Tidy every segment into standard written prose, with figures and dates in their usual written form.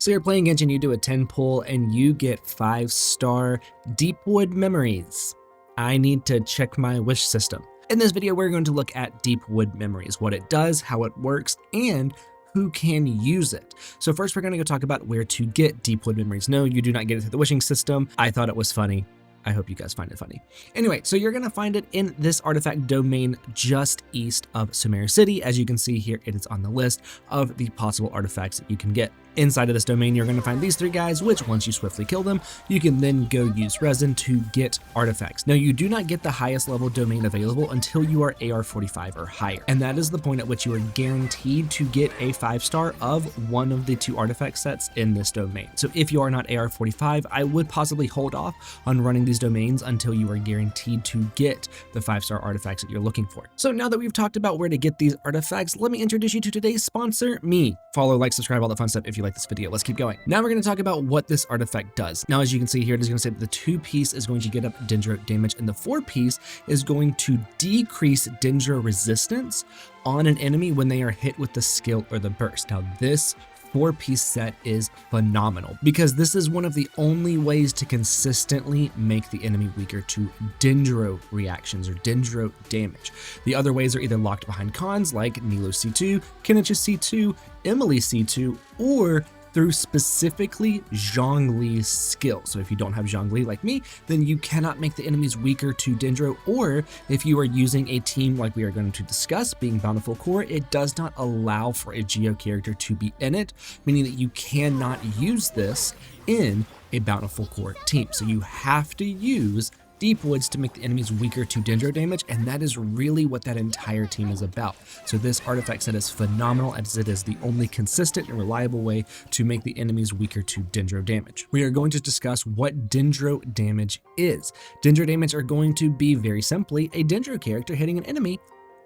So you're playing Genshin, you do a 10 pull, and you get 5-star Deepwood Memories. I need to check my wish system. In this video, we're going to look at Deepwood Memories, what it does, how it works, and who can use it. So first, we're going to go talk about where to get Deepwood Memories. No, you do not get it through the wishing system. I thought it was funny. I hope you guys find it funny. Anyway, so you're gonna find it in this artifact domain just east of Sumeru City. As you can see here, it is on the list of the possible artifacts that you can get. Inside of this domain, you're gonna find these 3 guys, which once you swiftly kill them, you can then go use resin to get artifacts. Now, you do not get the highest level domain available until you are AR45 or higher. And that is the point at which you are guaranteed to get a 5-star of one of the 2 artifact sets in this domain. So if you are not AR45, I would possibly hold off on running these domains until you are guaranteed to get the 5-star artifacts that you're looking for. So now that we've talked about where to get these artifacts, let me introduce you to today's sponsor, me. Follow, like, subscribe, all that fun stuff if you like this video. Let's keep going. Now we're going to talk about what this artifact does. Now, as you can see here, it is going to say that the 2-piece is going to get up Dendro damage, and the 4-piece is going to decrease Dendro resistance on an enemy when they are hit with the skill or the burst. Now, this 4-piece set is phenomenal because this is one of the only ways to consistently make the enemy weaker to Dendro reactions or Dendro damage. The other ways are either locked behind cons like Nilo C2, Kenichi C2, Emily C2, or through specifically Zhongli's skill. So if you don't have Zhongli like me, then you cannot make the enemies weaker to Dendro, or if you are using a team like we are going to discuss, being Bountiful Core, it does not allow for a Geo character to be in it, meaning that you cannot use this in a Bountiful Core team. So you have to use Deepwoods to make the enemies weaker to Dendro damage, and that is really what that entire team is about. So this artifact set is phenomenal as it is the only consistent and reliable way to make the enemies weaker to Dendro damage. We are going to discuss what Dendro damage is. Dendro damage are going to be very simply a Dendro character hitting an enemy,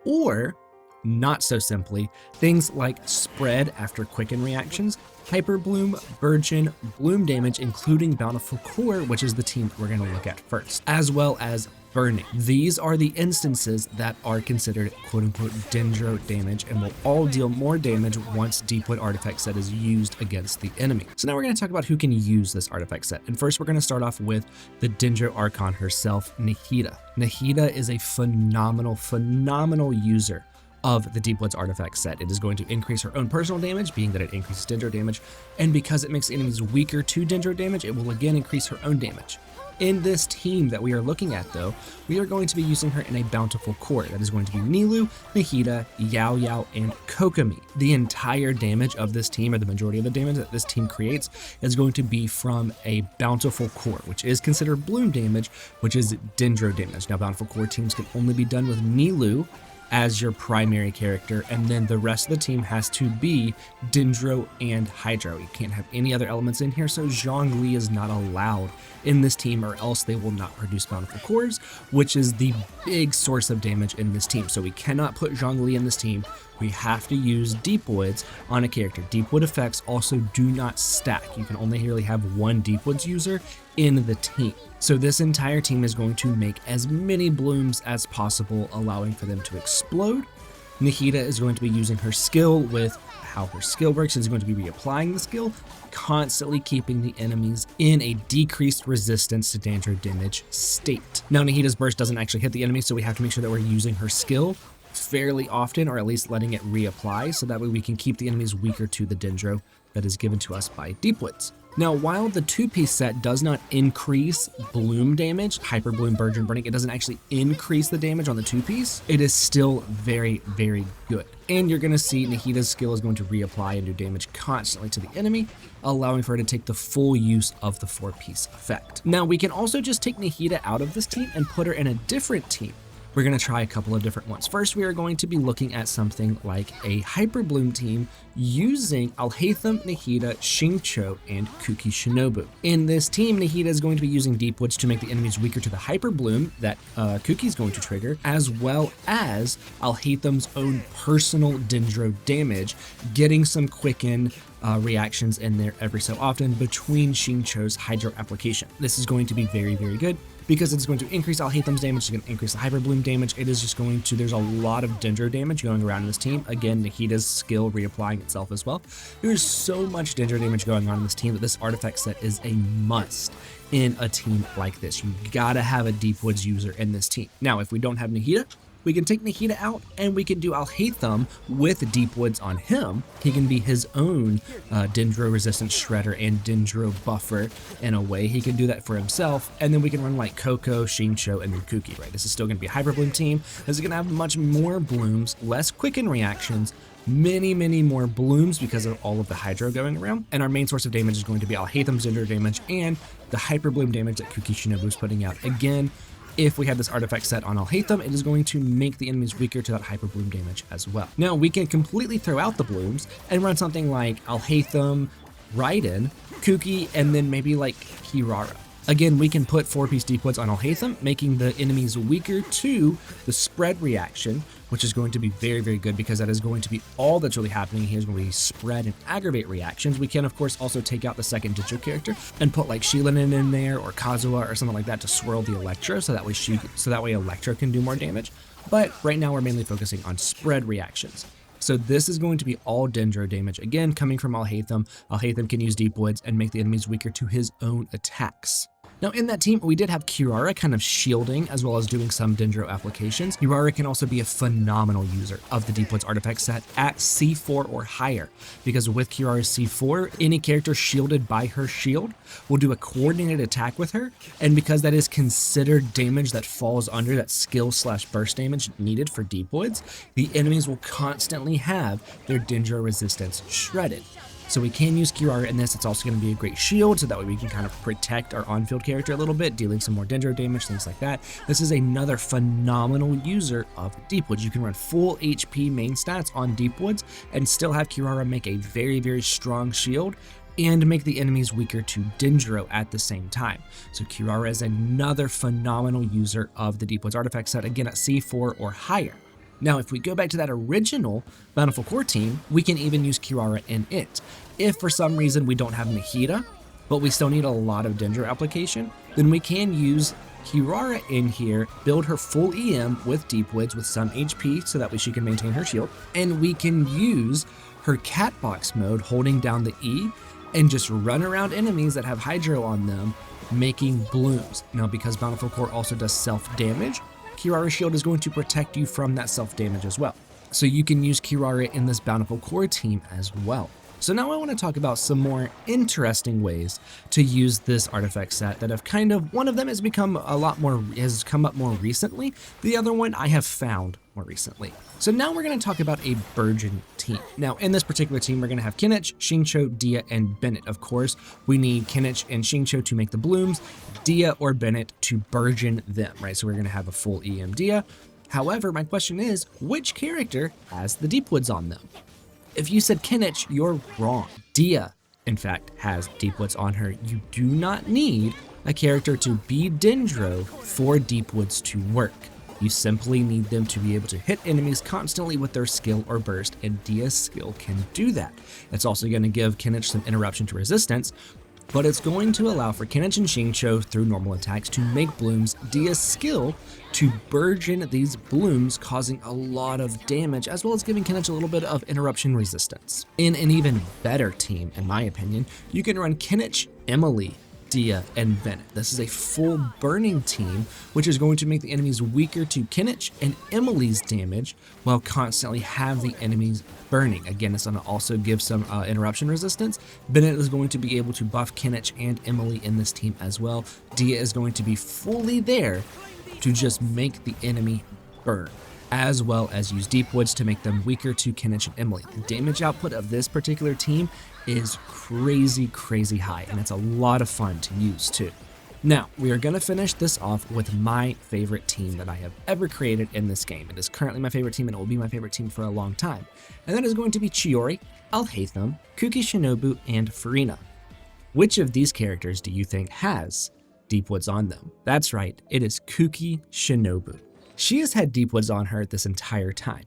or not so simply, things like spread after quicken reactions, hyper bloom, burgeon, bloom damage, including Bountiful Core, which is the team that we're going to look at first, as well as burning. These are the instances that are considered quote-unquote Dendro damage and will all deal more damage once Deepwood artifact set is used against the enemy. So now we're going to talk about who can use this artifact set. And first we're going to start off with the Dendro Archon herself, Nahida. Nahida is a phenomenal user of the Deepwoods artifact set. It is going to increase her own personal damage, being that it increases Dendro damage, and because it makes enemies weaker to Dendro damage, it will again increase her own damage. In this team that we are looking at though, we are going to be using her in a Bountiful Core. That is going to be Nilou, Nahida, Yao Yao, and Kokomi. The entire damage of this team, or the majority of the damage that this team creates, is going to be from a Bountiful Core, which is considered bloom damage, which is Dendro damage. Now, Bountiful Core teams can only be done with Nilou as your primary character, and then the rest of the team has to be Dendro and Hydro. You can't have any other elements in here, so Zhongli is not allowed in this team, or else they will not produce Bountiful Cores, which is the big source of damage in this team. So we cannot put Zhongli in this team. We have to use Deepwoods on a character. Deepwood effects also do not stack. You can only really have one Deepwoods user in the team. So this entire team is going to make as many blooms as possible, allowing for them to explode. Nahida is going to be using her skill. With how her skill works, is going to be reapplying the skill, constantly keeping the enemies in a decreased resistance to Dendro damage state. Now, Nahida's burst doesn't actually hit the enemy, so we have to make sure that we're using her skill fairly often, or at least letting it reapply, so that way we can keep the enemies weaker to the Dendro that is given to us by Deepwoods. Now, while the 2-piece set does not increase bloom damage, hyper bloom, burgeon, burning, it doesn't actually increase the damage on the 2-piece, it is still very good. And you're going to see Nahida's skill is going to reapply and do damage constantly to the enemy, allowing for her to take the full use of the 4-piece effect. Now, we can also just take Nahida out of this team and put her in a different team. We're going to try a couple of different ones. First, we are going to be looking at something like a Hyper Bloom team using Alhaitham, Nahida, Xingqiu, and Kuki Shinobu. In this team, Nahida is going to be using Deepwoods to make the enemies weaker to the Hyper Bloom that Kuki is going to trigger, as well as Alhaitham's own personal Dendro damage, getting some quicken, reactions in there every so often between Xingqiu's Hydro application. This is going to be very, very good because it's going to increase Alhaitham's damage, it's going to increase the Hyper Bloom damage. It is just going to, there's a lot of Dendro damage going around in this team. Again, Nahida's skill reapplying itself as well. There's so much Dendro damage going on in this team that this artifact set is a must in a team like this. You gotta have a Deepwoods user in this team. Now, if we don't have Nahida, we can take Nahida out and we can do Alhaitham with Deepwoods on him. He can be his own Dendro resistant shredder and Dendro buffer in a way. He can do that for himself. And then we can run like Coco, Xingqiu, and then Kuki, right? This is still gonna be a Hyper Bloom team. This is gonna have much more blooms, less quicken reactions, many more blooms because of all of the Hydro going around. And our main source of damage is going to be Alhaitham's Dendro damage and the Hyper Bloom damage that Kuki Shinobu is putting out. Again, if we had this artifact set on Alhaitham, it is going to make the enemies weaker to that Hyper Bloom damage as well. Now, we can completely throw out the blooms and run something like Alhaitham, Raiden, Kuki, and then maybe like Kirara. Again, we can put 4-piece Deepwoods on Alhaitham, making the enemies weaker to the spread reaction, which is going to be very good because that is going to be all that's really happening here is going to be spread and aggravate reactions. We can, of course, also take out the second Ditcho character and put like Shilinen in there or Kazuha or something like that to swirl the Electro so that way Electro can do more damage. But right now we're mainly focusing on spread reactions. So this is going to be all Dendro damage, again, coming from Alhaitham. Alhaitham can use Deepwoods and make the enemies weaker to his own attacks. Now in that team, we did have Kirara kind of shielding as well as doing some Dendro applications. Kirara can also be a phenomenal user of the Deepwoods artifact set at C4 or higher, because with Kirara's C4, any character shielded by her shield will do a coordinated attack with her, and because that is considered damage that falls under that skill/burst damage needed for Deepwoods, the enemies will constantly have their Dendro resistance shredded. So we can use Kirara in this. It's also going to be a great shield, so that way we can kind of protect our on-field character a little bit, dealing some more Dendro damage, things like that. This is another phenomenal user of Deepwoods. You can run full HP main stats on Deepwoods and still have Kirara make a very strong shield and make the enemies weaker to Dendro at the same time. So Kirara is another phenomenal user of the Deepwoods artifact set, again at C4 or higher. Now, if we go back to that original Bountiful Core team, we can even use Kirara in it. If for some reason we don't have Nahida, but we still need a lot of Dendro application, then we can use Kirara in here, build her full EM with Deepwoods with some HP so that way she can maintain her shield, and we can use her Catbox mode holding down the E and just run around enemies that have Hydro on them, making blooms. Now, because Bountiful Core also does self-damage, Kirara's shield is going to protect you from that self-damage as well. So you can use Kirara in this Bountiful Core team as well. So now I want to talk about some more interesting ways to use this artifact set that have one of them has become has come up more recently. The other one I have found more recently. So now we're going to talk about a Burgeon team. Now in this particular team, we're going to have Kinich, Xingqiu, Dia, and Bennett. Of course, we need Kinich and Xingqiu to make the blooms, Dia or Bennett to Burgeon them, right? So we're going to have a full EM Dia. However, my question is, which character has the Deepwoods on them? If you said Kinich, you're wrong. Dia, in fact, has Deepwoods on her. You do not need a character to be Dendro for Deepwoods to work. You simply need them to be able to hit enemies constantly with their skill or burst, and Dia's skill can do that. It's also going to give Kinich some interruption to resistance, but it's going to allow for Kinich and Xingqiu through normal attacks to make blooms, Dia's skill to burgeon these blooms, causing a lot of damage, as well as giving Kinich a little bit of interruption resistance. In an even better team, in my opinion, you can run Kinich, Emily, Dia, and Bennett. This is a full burning team, which is going to make the enemies weaker to Kinich and Emily's damage, while constantly have the enemies burning. Again, it's going to also give some interruption resistance. Bennett is going to be able to buff Kinich and Emily in this team as well. Dia is going to be fully there to just make the enemy burn, as well as use Deepwoods to make them weaker to Kinich and Emily. The damage output of this particular team is crazy high, and it's a lot of fun to use too. Now, we are going to finish this off with my favorite team that I have ever created in this game. It is currently my favorite team, and it will be my favorite team for a long time. And that is going to be Chiori, Alhaitham, Kuki Shinobu, and Furina. Which of these characters do you think has Deepwoods on them? That's right, it is Kuki Shinobu. She has had Deepwoods on her this entire time.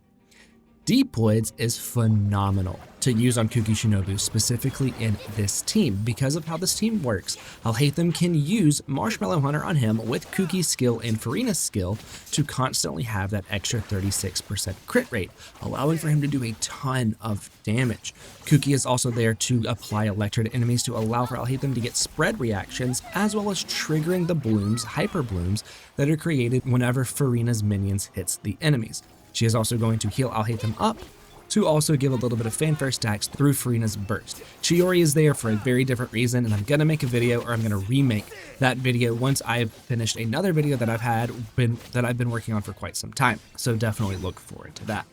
Deepwoods is phenomenal to use on Kuki Shinobu, specifically in this team. Because of how this team works, Alhaitham can use Marshmallow Hunter on him with Kuki's skill and Farina's skill to constantly have that extra 36% crit rate, allowing for him to do a ton of damage. Kuki is also there to apply Electro to enemies to allow for Alhaitham to get spread reactions, as well as triggering the blooms, hyper blooms, that are created whenever Farina's minions hits the enemies. She is also going to heal Alhaitham up to also give a little bit of fanfare stacks through Farina's burst. Chiori is there for a very different reason, and I'm gonna make a video, or I'm gonna remake that video once I've finished another video that I've been working on for quite some time. So definitely look forward to that.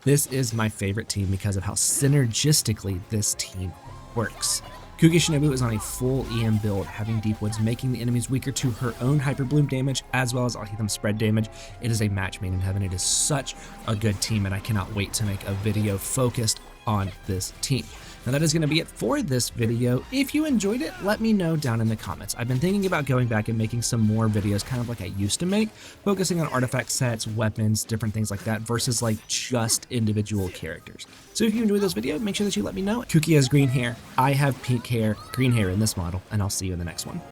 This is my favorite team because of how synergistically this team works. Kuki Shinobu is on a full EM build, having Deepwoods making the enemies weaker to her own Hyper Bloom damage, as well as Alhaitham's spread damage. It is a match made in heaven. It is such a good team, and I cannot wait to make a video focused on this team. Now that is going to be it for this video. If you enjoyed it, let me know down in the comments. I've been thinking about going back and making some more videos, kind of like I used to make, focusing on artifact sets, weapons, different things like that, versus like just individual characters. So if you enjoyed this video, make sure that you let me know. Kuki has green hair, I have pink hair, green hair in this model, and I'll see you in the next one.